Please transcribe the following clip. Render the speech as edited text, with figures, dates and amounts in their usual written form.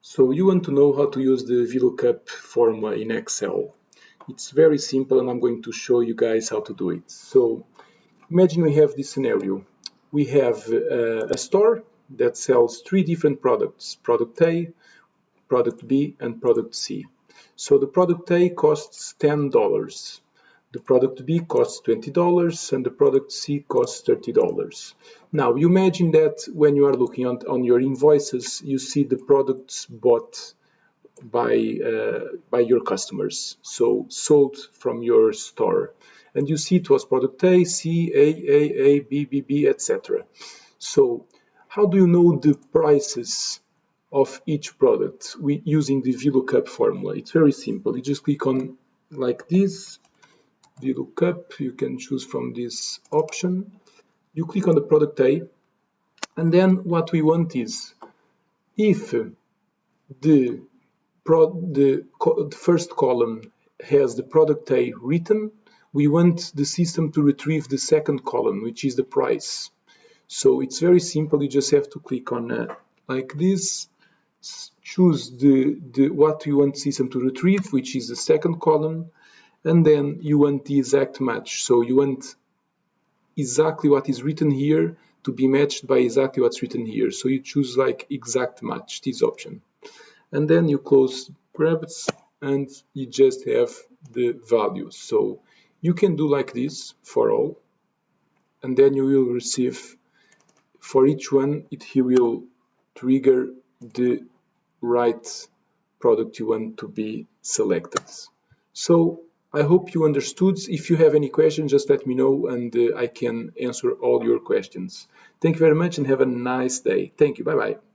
So you want to know how to use the VLOOKUP formula in Excel. It's very simple and I'm going to show you guys how to do it. So imagine we have this scenario. We have a store that sells three different products, product A, product B, and product C. So the product A costs $10. The product B costs $20 and the product C costs $30. Now you imagine that when you are looking on your invoices, you see the products bought by your customers, so sold from your store, and you see it was product A, C, A, B, B, B, etc. So how do you know the prices of each product using the VLOOKUP formula? It's very simple. You just click on like this VLOOKUP. You can choose from this option. You click on the product A, and then what we want is if the first column has the product A written, we want the system to retrieve the second column, which is the price. So it's very simple. You just have to click on like this, choose what you want the system to retrieve, which is the second column, and then you want the exact match. So you want exactly what is written here to be matched by exactly what's written here. So you choose like exact match, this option. And then you close brackets and you just have the values. So you can do like this for all, and then you will receive for each one, he will trigger the right product you want to be selected. So I hope you understood. If you have any questions, just let me know and I can answer all your questions. Thank you very much and have a nice day. Thank you. Bye-bye.